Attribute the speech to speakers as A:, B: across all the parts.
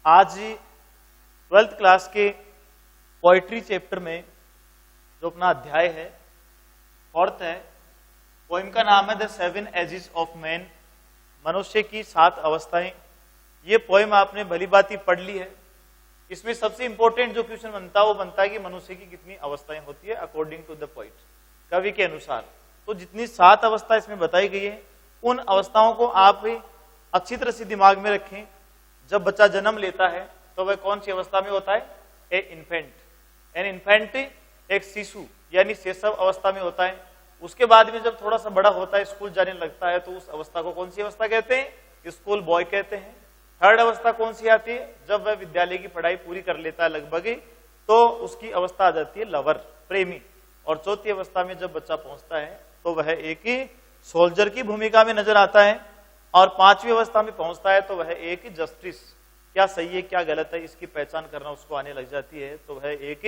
A: आज 12th class के poetry chapter में जो अपना अध्याय है 4th है, पोइम का नाम है द 7 एजेस ऑफ मैन, मनुष्य की 7 अवस्थाएं। ये पोइम आपने भली बाती पढ़ ली है। इसमें सबसे इंपॉर्टेंट जो क्वेश्चन बनता है वो बनता है कि मनुष्य की कितनी अवस्थाएं होती है अकॉर्डिंग टू द पोइट, कवि के अनुसार। तो जितनी 7 अवस्था इसमें बताई गई है उन अवस्थाओं को आप अच्छी तरह से दिमाग में रखें। जब बच्चा जन्म लेता है तो वह कौन सी अवस्था में होता है? ए इन्फेंट। एन इन्फेंट एक शिशु यानी शैशव अवस्था में होता है। उसके बाद में जब थोड़ा सा बड़ा होता है, स्कूल जाने लगता है, तो उस अवस्था को कौन सी अवस्था कहते हैं? स्कूल बॉय कहते हैं। 3rd अवस्था कौन सी आती है? जब वह विद्यालय की पढ़ाई पूरी कर लेता है लगभग, तो उसकी अवस्था आ जाती है लवर, प्रेमी। और 4थी अवस्था में जब बच्चा पहुंचता है तो वह एक ही सोल्जर की भूमिका में नजर आता है। और 5वीं अवस्था में पहुंचता है तो वह एक जस्टिस, क्या सही है क्या गलत है इसकी पहचान करना उसको आने लग जाती है, तो वह एक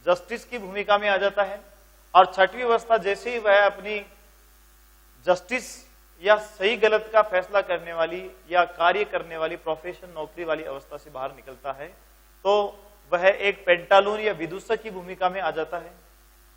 A: जस्टिस की भूमिका में आ जाता है। और 6वीं अवस्था जैसे ही वह अपनी जस्टिस या सही गलत का फैसला करने वाली या कार्य करने वाली प्रोफेशन नौकरी वाली अवस्था से बाहर निकलता है तो वह एक पेंटालून या विदूषक की भूमिका में आ जाता है।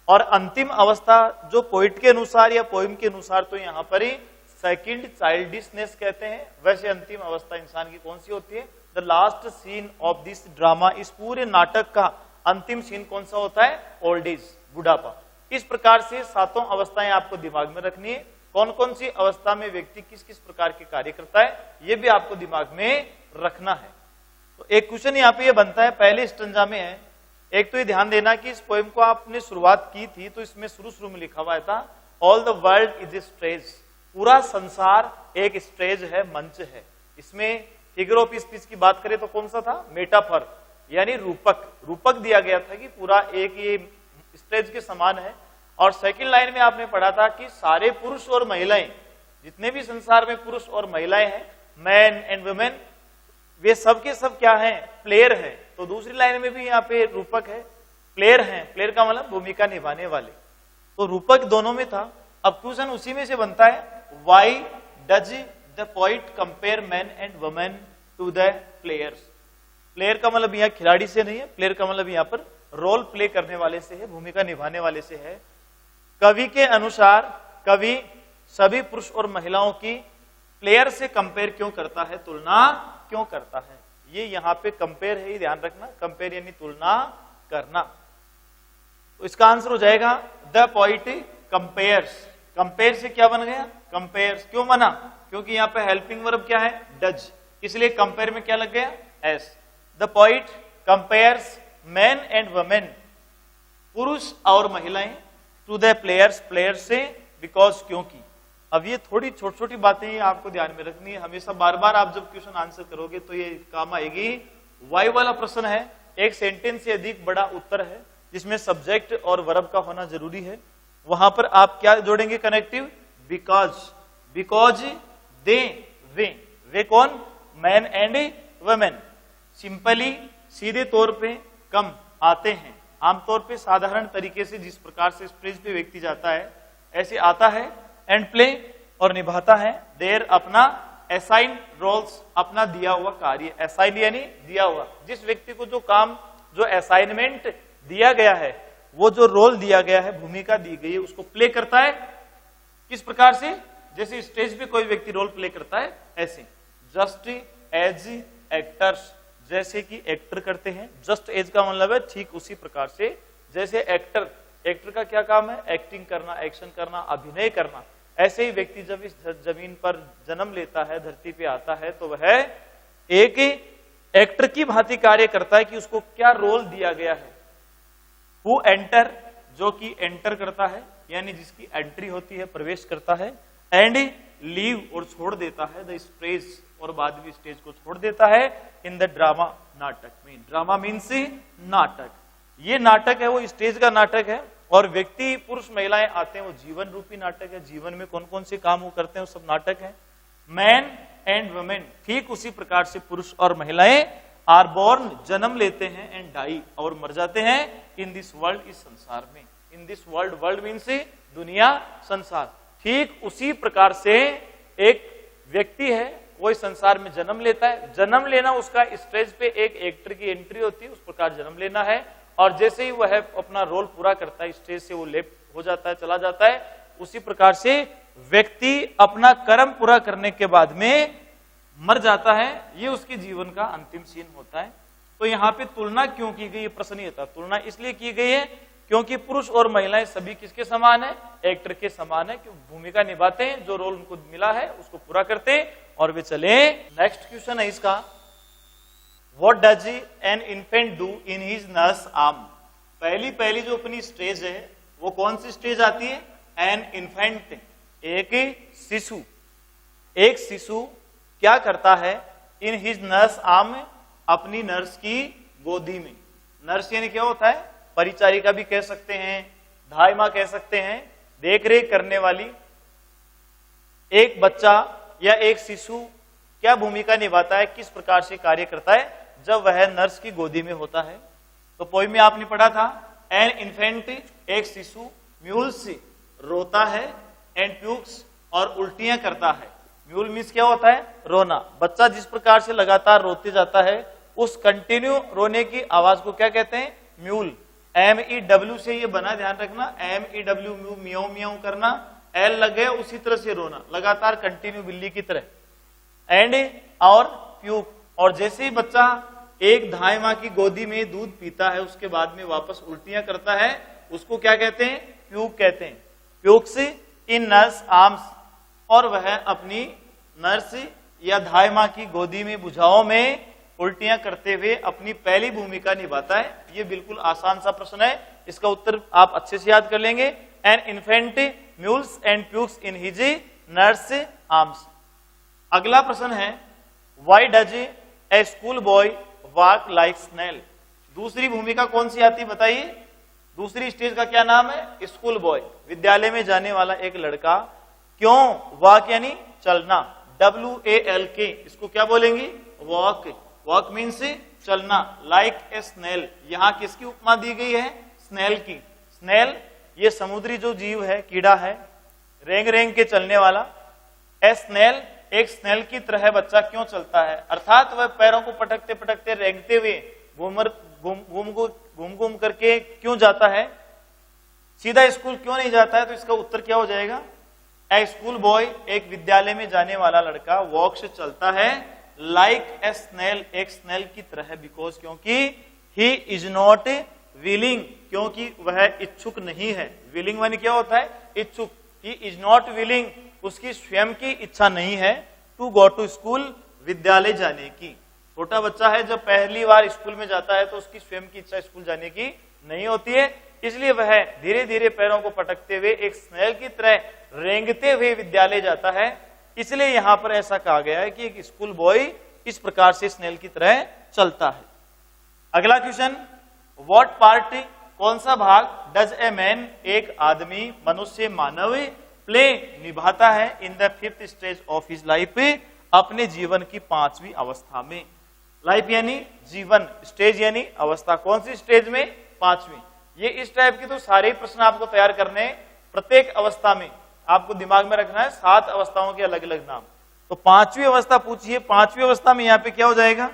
A: और अंतिम अवस्था जो पोइट के अनुसार या पोइम के अनुसार तो यहाँ पर ही सेकंड चाइल्डिशनेस कहते हैं। वैसे अंतिम अवस्था इंसान की कौन सी होती है? The last scene of this drama, इस पूरे नाटक का अंतिम सीन कौन सा होता है? ओल्ड एज, बुढ़ापा। इस प्रकार से 7 अवस्थाएं आपको दिमाग में रखनी है। कौन कौन सी अवस्था में व्यक्ति किस किस प्रकार के कार्य करता है ये भी आपको दिमाग में रखना है। तो एक क्वेश्चन यहाँ पे ये बनता है, पहले स्टंजा में है। एक तो ये ध्यान देना कि इस पोएम को आपने शुरुआत की थी तो इसमें शुरू में लिखा हुआ था all the world is a stage, पूरा संसार एक स्टेज है, मंच है। इसमें फिगर ऑफ स्पीच की बात करें तो कौन सा था? मेटाफर यानी रूपक दिया गया था कि पूरा एक ये स्टेज के समान है। और सेकंड लाइन में आपने पढ़ा था कि सारे पुरुष और महिलाएं, जितने भी संसार में पुरुष और महिलाएं हैं, मैन एंड वुमेन, वे सब के सब क्या हैं? प्लेयर हैं। तो दूसरी लाइन में भी यहाँ पे रूपक है, प्लेयर हैं। प्लेयर का मतलब भूमिका निभाने वाले। तो रूपक दोनों में था। अब क्वेश्चन उसी में से बनता है, why does the poet compare man and women to the players? Player का मतलब यहाँ खिलाड़ी से नहीं है, प्लेयर का मतलब यहाँ पर रोल प्ले करने वाले से है, भूमिका निभाने वाले से है। कवि के अनुसार कवि सभी पुरुष और महिलाओं की प्लेयर से कंपेयर क्यों करता है, तुलना क्यों करता है? ये यहाँ पे कंपेयर है, ध्यान रखना, कंपेयर यानी तुलना करना। तो इसका आंसर हो जाएगा द पोइट कंपेयर्स। कंपेयर से क्या बन गया? कंपेयर्स। क्यों बना? क्योंकि यहाँ पे हेल्पिंग वर्ब क्या है? डज, इसलिए कंपेयर में क्या लग गया? S. The poet compares man and women, पुरुष और महिलाएं, टू द प्लेयर्स, प्लेयर से, बिकॉज, क्योंकि। अब ये थोड़ी छोटी छोटी बातें आपको ध्यान में रखनी है हमेशा। बार बार आप जब क्वेश्चन आंसर करोगे तो ये काम आएगी। वाई वाला प्रश्न है, एक सेंटेंस से अधिक बड़ा उत्तर है जिसमें सब्जेक्ट और वर्ब का होना जरूरी है। वहां पर आप क्या जोड़ेंगे? Connective, because. बिकॉज दे, वे कौन? Man and women. सिंपली, सीधे तौर पे कम आते हैं, आमतौर पे साधारण तरीके से जिस प्रकार से स्टेज पे व्यक्ति जाता है ऐसे आता है। एंड प्ले, और निभाता है देर अपना असाइन रोल्स, अपना दिया हुआ कार्य। असाइन यानी दिया हुआ, जिस व्यक्ति को जो काम, जो असाइनमेंट दिया गया है, वो जो रोल दिया गया है, भूमिका दी गई है, उसको प्ले करता है। किस प्रकार से? जैसे स्टेज पे कोई व्यक्ति रोल प्ले करता है ऐसे। जस्ट एज एक्टर्स, जैसे कि एक्टर करते हैं। जस्ट एज का मतलब है ठीक उसी प्रकार से जैसे एक्टर, एक्टर का क्या काम है? एक्टिंग करना, एक्शन करना, अभिनय करना। ऐसे ही व्यक्ति जब इस जमीन पर जन्म लेता है, धरती पे आता है, तो वह एक एक्टर की भांति कार्य करता है कि उसको क्या रोल दिया गया है। हु एंटर, जो कि एंटर करता है यानी जिसकी एंट्री होती है, प्रवेश करता है। एंड लीव, और छोड़ देता है द स्टेज, और बाद में स्टेज को छोड़ देता है इन द ड्रामा, नाटक में। ड्रामा मीन्स नाटक। ये नाटक है वो स्टेज का नाटक है। और व्यक्ति, पुरुष महिलाएं आते हैं वो जीवन रूपी नाटक है। जीवन में कौन कौन से काम वो करते हैं वो सब नाटक है। मैन एंड वुमेन, ठीक उसी प्रकार से पुरुष और महिलाएं आर बोर्न, जन्म लेते हैं, एंड डाई, और मर जाते हैं, इन दिस वर्ल्ड, इस संसार में। In this world, world means दुनिया, संसार। ठीक उसी प्रकार से एक व्यक्ति है कोई संसार में जन्म लेता है, जन्म लेना उसका स्टेज पे एक एक्टर की एंट्री होती है, उस प्रकार जन्म लेना है। और जैसे ही वह अपना रोल पूरा करता है, स्टेज से वो लेफ्ट हो जाता है, चला जाता है, उसी प्रकार से व्यक्ति अपना कर्म पूरा करने के बाद में मर जाता है। ये उसके जीवन का अंतिम सीन होता है। तो यहाँ पे तुलना क्यों की गई, ये प्रश्न ये था। तुलना इसलिए की गई है क्योंकि पुरुष और महिलाएं सभी किसके समान है, एक्टर के समान है, क्यों भूमिका निभाते हैं, जो रोल उनको मिला है उसको पूरा करते हैं और वे चले। नेक्स्ट क्वेश्चन है इसका, what does an infant do in his nurse arm. पहली जो अपनी स्टेज है वो कौन सी स्टेज आती है, एन इन्फेंट, एक शिशु क्या करता है, इन हिज नर्स आर्म, अपनी नर्स की गोदी में। नर्स यानी क्या होता है, परिचारिका भी कह सकते हैं, धाइमा कह सकते हैं, देखरेख करने वाली। एक बच्चा या एक शिशु क्या भूमिका निभाता है, किस प्रकार से कार्य करता है जब वह नर्स की गोदी में होता है। तो पोइम में आपने पढ़ा था, एन इन्फेंट, एक शिशु, म्यूल्स, रोता है, एंड प्यूक्स, और उल्टियां करता है। म्यूल मीन्स क्या होता है, रोना। बच्चा जिस प्रकार से लगातार रोते जाता है, उस कंटिन्यू रोने की आवाज को क्या कहते हैं, म्यूल। MEW से ये बना, ध्यान रखना, MEW, म्याऊ म्याऊ करना, L लग गया, उसी तरह से रोना, लगातार कंटिन्यू बिल्ली की तरह। एंड और प्यूक, और जैसे ही बच्चा एक धाय मां की गोदी में दूध पीता है, उसके बाद में वापस उल्टियां करता है, उसको क्या कहते हैं, प्यूक कहते हैं। प्यूक्स इन नर्स आर्म्स, और वह अपनी नर्स या धाय मां की गोदी में भुजाओं में उल्टियां करते हुए अपनी पहली भूमिका निभाता है। ये बिल्कुल आसान सा प्रश्न है, इसका उत्तर आप अच्छे से याद कर लेंगे। An infant mewls and pukes in his nurse arms. अगला प्रश्न है, why does a school boy walk like snail. दूसरी भूमिका कौन सी आती बताइए, दूसरी स्टेज का क्या नाम है, स्कूल बॉय, विद्यालय में जाने वाला एक लड़का क्यों, वॉक यानी चलना, WALK, इसको क्या बोलेंगे, वॉक। वॉक मीन्स चलना, लाइक ए स्नेल, यहां किसकी उपमा दी गई है, स्नेल की। स्नेल ये समुद्री जो जीव है, कीड़ा है, रेंग रेंग के चलने वाला। ए स्नेल, एक स्नेल की तरह बच्चा क्यों चलता है, अर्थात वह पैरों को पटकते पटकते रेंगते हुए घूम घूम करके क्यों जाता है, सीधा स्कूल क्यों नहीं जाता है। तो इसका उत्तर क्या हो जाएगा, ए स्कूल बॉय, एक विद्यालय में जाने वाला लड़का, वॉक से चलता है, लाइक ए स्नेल, एक स्नेल की तरह, बिकॉज क्योंकि ही इज नॉट विलिंग, क्योंकि वह इच्छुक नहीं है। विलिंग माने क्या होता है, इच्छुक। ही इज नॉट विलिंग, उसकी स्वयं की इच्छा नहीं है, टू गो टू स्कूल, विद्यालय जाने की। छोटा बच्चा है, जब पहली बार स्कूल में जाता है तो उसकी स्वयं की इच्छा स्कूल जाने की नहीं होती है, इसलिए वह धीरे धीरे पैरों को पटकते हुए एक स्नेल की तरह रेंगते हुए विद्यालय जाता है। इसलिए यहां पर ऐसा कहा गया है कि एक स्कूल बॉय इस प्रकार से स्नेल की तरह चलता है। अगला क्वेश्चन, व्हाट पार्ट, कौन सा भाग, डज ए मैन, एक आदमी, मनुष्य, मानव, प्ले, निभाता है, in the 5th stage of his life, अपने जीवन की 5वीं अवस्था में। लाइफ यानी जीवन, स्टेज यानी अवस्था, कौन सी स्टेज में, 5वीं। ये इस टाइप के तो सारे ही प्रश्न आपको तैयार करने हैं। प्रत्येक अवस्था में आपको दिमाग में रखना है 7 अवस्थाओं के अलग अलग नाम। तो 5वीं अवस्था पूछिए, 5वीं अवस्था में यहाँ पे क्या हो जाएगा,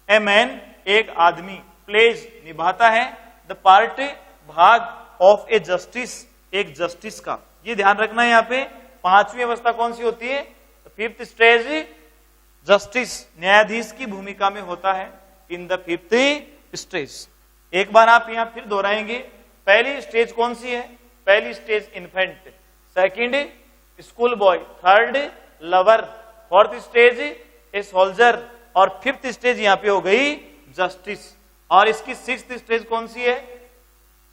A: ए मैन, एक आदमी, प्लेज, निभाता है, द पार्ट, भाग, ऑफ ए जस्टिस, एक जस्टिस का। ये ध्यान रखना है, यहाँ पे 5वीं अवस्था कौन सी होती है, 5th स्टेज, जस्टिस, न्यायाधीश की भूमिका में होता है, इन द 5th स्टेज। एक बार आप यहां फिर दोहराएंगे, पहली स्टेज कौन सी है, पहली stage infant, second school boy, third lover, 4th stage a soldier, और 5th स्टेज यहां पे हो गई जस्टिस। और इसकी 6th स्टेज कौन सी है,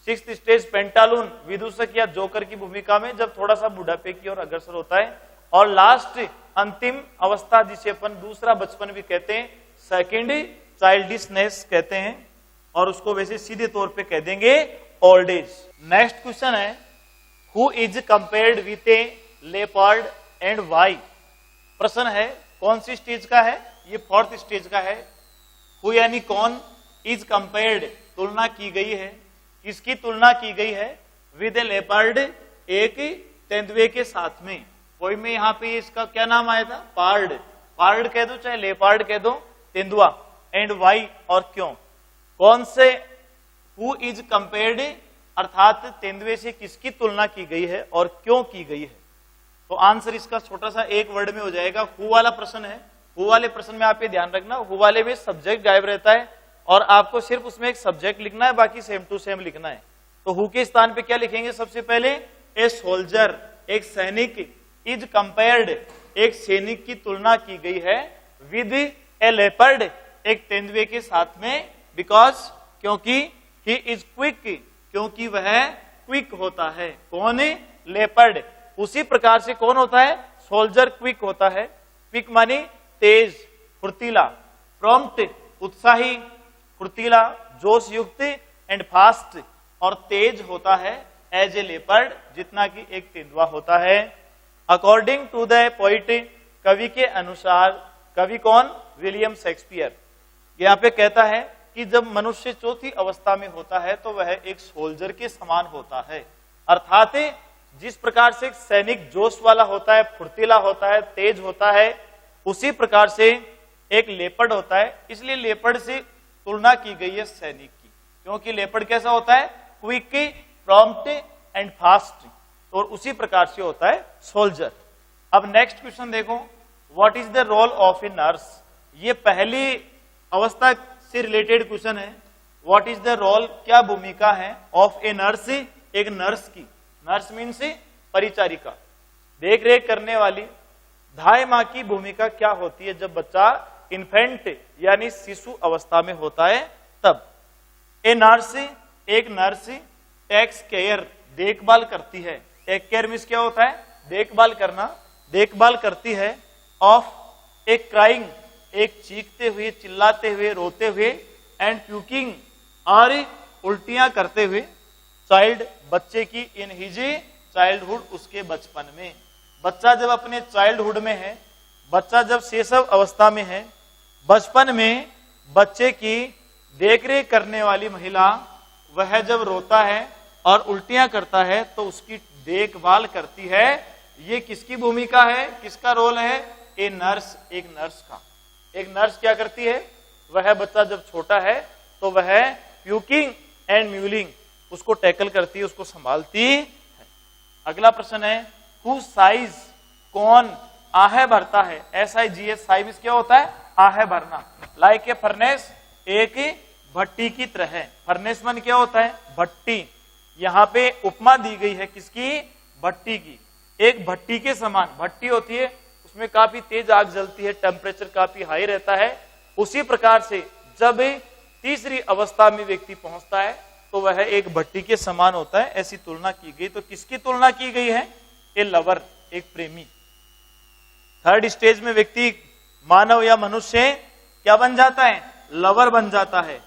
A: 6th स्टेज पेंटालून, विदूषक या जोकर की भूमिका में, जब थोड़ा सा बुढ़ापे की ओर अग्रसर होता है। और लास्ट अंतिम अवस्था जिसे अपन दूसरा बचपन भी कहते हैं, सेकंड चाइल्डिशनेस कहते हैं, और उसको वैसे सीधे तौर पे कह देंगे ओल्ड एज। नेक्स्ट क्वेश्चन है, who is compared with a leopard and why. प्रश्न है कौन सी स्टेज का है, ये 4th स्टेज का है। हु यानी कौन, इज कंपेयर्ड, तुलना की गई है, किसकी तुलना की गई है, विद ए लेपर्ड, एक तेंदुए के साथ में। कोई में यहाँ पे इसका क्या नाम आया था, पार्ड। पार्ड कह दो चाहे लेपार्ड कह दो, तेंदुआ, एंड वाई और क्यों, कौन से, हु इज कंपेयर्ड अर्थात तेंदुए से किसकी तुलना की गई है और क्यों की गई है। तो आंसर इसका छोटा सा एक वर्ड में हो जाएगा, हु वाला प्रश्न है। हु वाले प्रश्न में आप ये ध्यान रखना, हु वाले में सब्जेक्ट गायब रहता है और आपको सिर्फ उसमें एक सब्जेक्ट लिखना है, बाकी सेम टू सेम लिखना है। तो हु के स्थान पे क्या लिखेंगे, सबसे पहले ए सोल्जर, एक सैनिक, इज कंपेयर्ड, एक सैनिक की तुलना की गई है, विद ए लेपर्ड, एक तेंदुए के साथ में, बिकॉज क्योंकि ही इज क्विक, क्योंकि वह क्विक होता है। कौन, लेपर्ड। उसी प्रकार से कौन होता है, सोल्जर क्विक होता है। क्विक मानी तेज, फुर्तीला, प्रॉम्प्ट उत्साही, फुर्तीला, जोश युक्त, एंड फास्ट और तेज होता है एज ए लेपर्ड, जितना कि एक तेंदुआ होता है। अकॉर्डिंग टू द पोइट, कवि के अनुसार, कवि कौन, विलियम शेक्सपियर। यहाँ पे कहता है कि जब मनुष्य चौथी अवस्था में होता है तो वह एक सोल्जर के समान होता है, अर्थात जिस प्रकार से एक सैनिक जोश वाला होता है, फुर्तीला होता है, तेज होता है, उसी प्रकार से एक लेपर्ड होता है। इसलिए लेपर्ड से तुलना की गई है सैनिक की, क्योंकि लेपर्ड कैसा होता है, क्विक, प्रॉम्प्ट एंड फास्ट, और उसी प्रकार से होता है सोल्जर। अब नेक्स्ट क्वेश्चन देखो, what is the role of a nurse. ये पहली अवस्था से रिलेटेड क्वेश्चन है। व्हाट इज द रोल, क्या भूमिका है, ऑफ ए नर्स, एक नर्स की। नर्स मीन्स परिचारिका, देख रेख करने वाली। धाय माँ की भूमिका क्या होती है जब बच्चा इन्फेंट यानी शिशु अवस्था में होता है तब। ए नर्स, एक नर्स, टेक्स केयर, देखभाल करती है। टेक केयर मीन्स क्या होता है, देखभाल करना, देखभाल करती है। ऑफ ए क्राइंग, एक चीखते हुए, चिल्लाते हुए, रोते हुए, एंड प्यूकिंग और उल्टियां करते हुए, चाइल्ड, बच्चे की, इन हिज चाइल्डहुड, उसके बचपन में। बच्चा जब अपने चाइल्डहुड में है, बच्चा जब शैशव अवस्था में है, बचपन में बच्चे की देखरेख करने वाली महिला, वह जब रोता है और उल्टियां करता है तो उसकी देखभाल करती है। ये किसकी भूमिका है, किसका रोल है, ए नर्स, एक नर्स का। एक नर्स क्या करती है, वह बच्चा जब छोटा है तो वह प्यूकिंग एंड म्यूलिंग, उसको टैकल करती है, उसको संभालती है। अगला प्रश्न है, हु साइज, कौन आहे भरता है। SIGS, साइज क्या होता है, आहे भरना। लाइक ए फर्नेस, एक भट्टी की तरह है। फर्नेस मन क्या होता है, भट्टी। यहाँ पे उपमा दी गई है किसकी, भट्टी की। एक भट्टी के समान भट्टी होती है, उसमें काफी तेज आग जलती है, टेम्परेचर काफी हाई रहता है। उसी प्रकार से जब तीसरी अवस्था में व्यक्ति पहुंचता है तो वह एक भट्टी के समान होता है, ऐसी तुलना की गई। तो किसकी तुलना की गई है, ए लवर, एक प्रेमी। थर्ड स्टेज में व्यक्ति, मानव या मनुष्य क्या बन जाता है, लवर बन जाता है।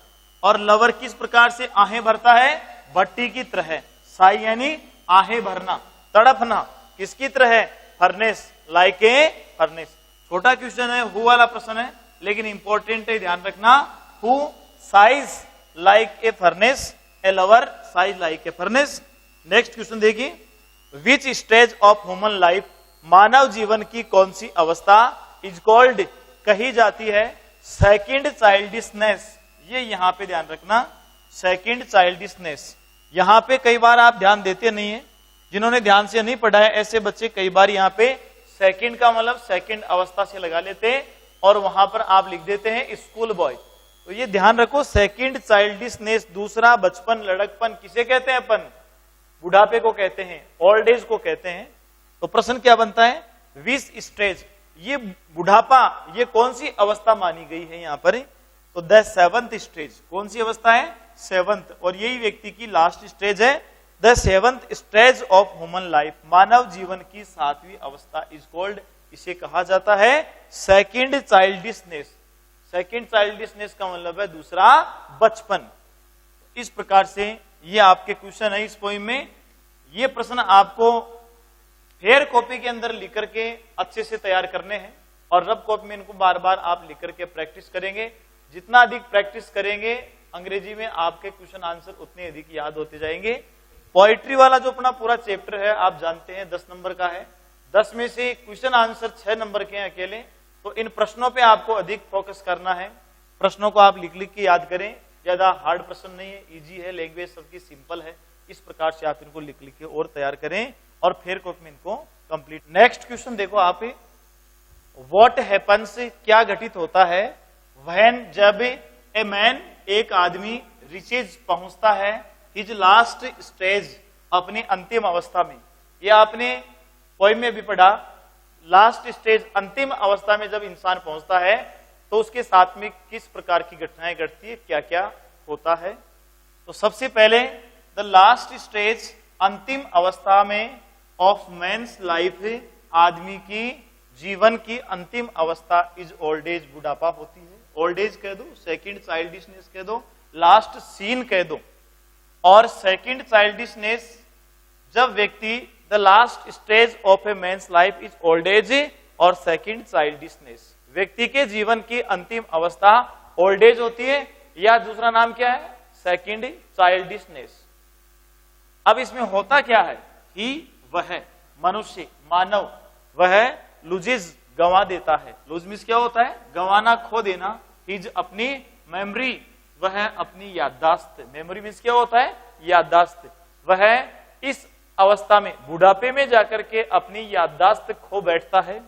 A: और लवर किस प्रकार से आहें भरता है, भट्टी की तरह। साई यानी आहें भरना, तड़पना, किसकी तरह है, फर्नेस, लाइक ए फर्नेस। छोटा क्वेश्चन है, हु वाला प्रश्न है, लेकिन इंपॉर्टेंट है, ध्यान रखना। Who sighs like a furnace, a lover sighs like a furnace. Next question देखिए, which stage of human life, मानव जीवन की कौन सी अवस्था, इज कॉल्ड, कही जाती है, सेकंड चाइल्डिशनेस। ये यहां पे ध्यान रखना, सेकंड चाइल्डिशनेस। यहां पे कई बार आप ध्यान देते नहीं है, जिन्होंने ध्यान से नहीं पढ़ा है ऐसे बच्चे कई बार यहाँ पे सेकंड का मतलब सेकंड अवस्था से लगा लेते हैं और वहां पर आप लिख देते हैं स्कूल बॉय। तो ये ध्यान रखो, सेकंड चाइल्डिशनेस, दूसरा बचपन, लड़कपन, किसे कहते हैं अपन, बुढ़ापे को कहते हैं, ओल्ड एज को कहते हैं। तो प्रश्न क्या बनता है, विच स्टेज, ये बुढ़ापा, ये कौन सी अवस्था मानी गई है यहाँ पर, तो द सेवंथ स्टेज। कौन सी अवस्था है, सेवंथ, और यही व्यक्ति की लास्ट स्टेज है। The seventh stage of human life, मानव जीवन की सातवीं अवस्था, इज कॉल्ड, इसे कहा जाता है सेकंड चाइल्डिशनेस। सेकंड चाइल्डिशनेस का मतलब है दूसरा बचपन। इस प्रकार से ये आपके क्वेश्चन है इस पोइम में। ये प्रश्न आपको फेयर कॉपी के अंदर लिख करके अच्छे से तैयार करने हैं और रब कॉपी में इनको बार बार आप लिख करके प्रैक्टिस करेंगे। जितना अधिक प्रैक्टिस करेंगे अंग्रेजी में आपके क्वेश्चन आंसर उतने अधिक याद होते जाएंगे। पोइट्री वाला जो अपना पूरा चैप्टर है आप जानते हैं 10 नंबर का है, 10 में से क्वेश्चन आंसर 6 नंबर के हैं अकेले तो इन प्रश्नों पे आपको अधिक फोकस करना है। प्रश्नों को आप लिख लिख के याद करें, ज्यादा हार्ड प्रश्न नहीं है, इजी है, लैंग्वेज सबकी सिंपल है। इस प्रकार से आप इनको लिख लिख के और तैयार करें और फिर में इनको कंप्लीट। नेक्स्ट क्वेश्चन देखो आप, व्हाट हैपन्स, क्या घटित होता है, व्हेन, जब, ए मैन, एक आदमी, रीचेज, पहुंचता है, हिज लास्ट स्टेज, अपनी अंतिम अवस्था में। यह आपने पोएम में भी पढ़ा, लास्ट स्टेज, अंतिम अवस्था में जब इंसान पहुंचता है तो उसके साथ में किस प्रकार की घटनाएं घटती है, क्या क्या होता है। तो सबसे पहले द लास्ट स्टेज, अंतिम अवस्था में, ऑफ मैन्स लाइफ, आदमी की जीवन की अंतिम अवस्था, इज ओल्ड एज, बुढ़ापा होती है। ओल्ड एज कह दो, सेकंड चाइल्डिशनेस कह दो, लास्ट सीन कह दो। और सेकंड चाइल्डिशनेस, जब व्यक्ति, the last stage of a man's life is old age, और सेकंड चाइल्डिशनेस, व्यक्ति के जीवन की अंतिम अवस्था ओल्ड एज होती है, या दूसरा नाम क्या है, सेकंड चाइल्डिशनेस। अब इसमें होता क्या है, ही, वह, मनुष्य, मानव, वह लूजेज, गंवा देता है। लूज मीन्स क्या होता है, गंवाना, खो देना। हिज, अपनी, मेमोरी, वह अपनी याददाश्त, मेमोरी मीन्स क्या होता है, याददाश्त। वह इस अवस्था में, बुढ़ापे में जाकर के अपनी याददाश्त खो बैठता है।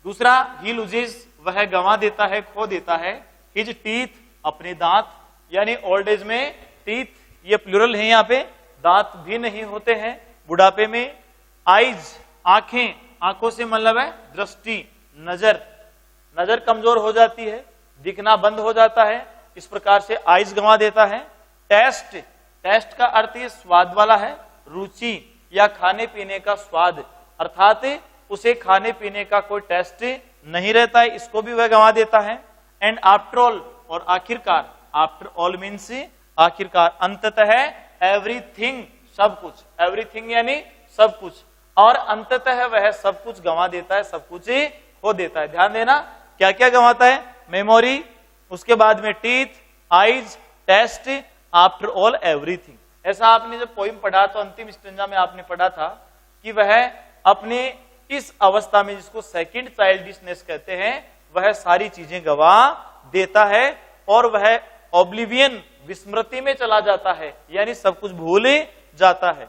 A: दूसरा, ही लूजेज, वह गंवा देता है, खो देता है। हिज टीथ, अपने दांत, यानी ओल्ड एज में टीथ, ये प्लूरल है, यहाँ पे दांत भी नहीं होते हैं बुढ़ापे में। आईज, आंखें, आंखों से मतलब है दृष्टि, नजर, नजर कमजोर हो जाती है, दिखना बंद हो जाता है, इस प्रकार से आईज गंवा देता है। टेस्ट, टेस्ट का अर्थ ये स्वाद वाला है, रुचि या खाने पीने का स्वाद, अर्थात उसे खाने पीने का कोई टेस्ट नहीं रहता है, इसको भी वह गंवा देता है। एंड आफ्टर ऑल, और आखिरकार, आफ्टर ऑल मीन्स आखिरकार, अंततः एवरीथिंग, सब कुछ, एवरीथिंग यानी सब कुछ, और अंततः वह सब कुछ गंवा देता है, सब कुछ खो देता है। ध्यान देना क्या क्या गंवाता है, मेमोरी, उसके बाद में teeth, eyes, taste, after all everything. ऐसा आपने जब पोइम पढ़ा तो अंतिम स्टेंजा में आपने पढ़ा था कि वह अपने इस अवस्था में, जिसको सेकंड चाइल्डिशनेस कहते हैं, वह सारी चीजें गंवा देता है और वह ओब्लिवियन, विस्मृति में चला जाता है, यानी सब कुछ भूल जाता है।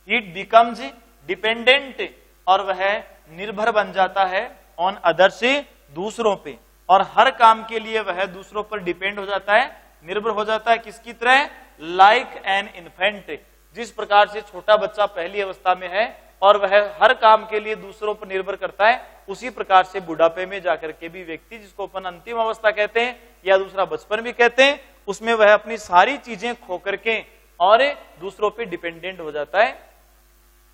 A: इट बिकम्स डिपेंडेंट, और वह निर्भर बन जाता है, ऑन अदर्स, दूसरों पे, और हर काम के लिए वह दूसरों पर डिपेंड हो जाता है, निर्भर हो जाता है। किसकी तरह, लाइक एन इन्फेंट, जिस प्रकार से छोटा बच्चा पहली अवस्था में है और वह हर काम के लिए दूसरों पर निर्भर करता है, उसी प्रकार से बुढ़ापे में जाकर के भी व्यक्ति, जिसको अपन अंतिम अवस्था कहते हैं या दूसरा बचपन भी कहते हैं, उसमें वह अपनी सारी चीजें खो करके और दूसरों पे डिपेंडेंट हो जाता है।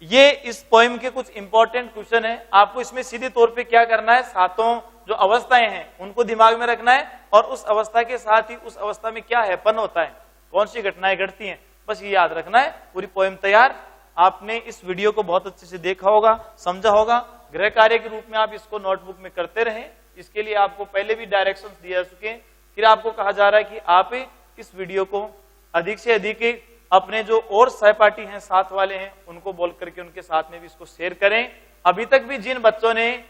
A: ये इस पोएम के कुछ इंपॉर्टेंट क्वेश्चन है। आपको इसमें सीधे तौर पे क्या करना है, सातों जो अवस्थाएं हैं उनको दिमाग में रखना है, और उस अवस्था के साथ ही उस अवस्था में क्या हैपन होता है, कौन सी घटनाएं घटती हैं, बस ये याद रखना है। पूरी पोएम तैयार। आपने इस वीडियो को बहुत अच्छे से देखा होगा, समझा होगा। गृह कार्य के रूप में आप इसको नोटबुक में करते रहें। इसके लिए आपको पहले भी डायरेक्शंस दिए जा चुके हैं, फिर आपको कहा जा रहा है कि आप इस वीडियो को अधिक से अधिक अपने जो और सहपाठी हैं, साथ वाले हैं, उनको बोल करके उनके साथ में भी इसको शेयर करें। अभी तक भी जिन बच्चों ने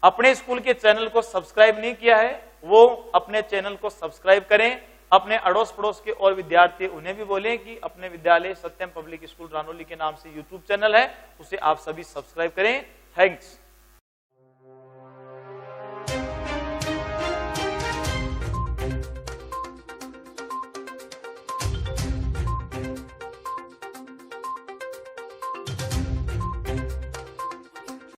A: अपने स्कूल के चैनल को सब्सक्राइब नहीं किया है, वो अपने चैनल को सब्सक्राइब करें। अपने अड़ोस पड़ोस के और विद्यार्थी, उन्हें भी बोलें कि अपने विद्यालय सत्यम पब्लिक स्कूल रानोली के नाम से यूट्यूब चैनल है, उसे आप सभी सब्सक्राइब करें। थैंक्स।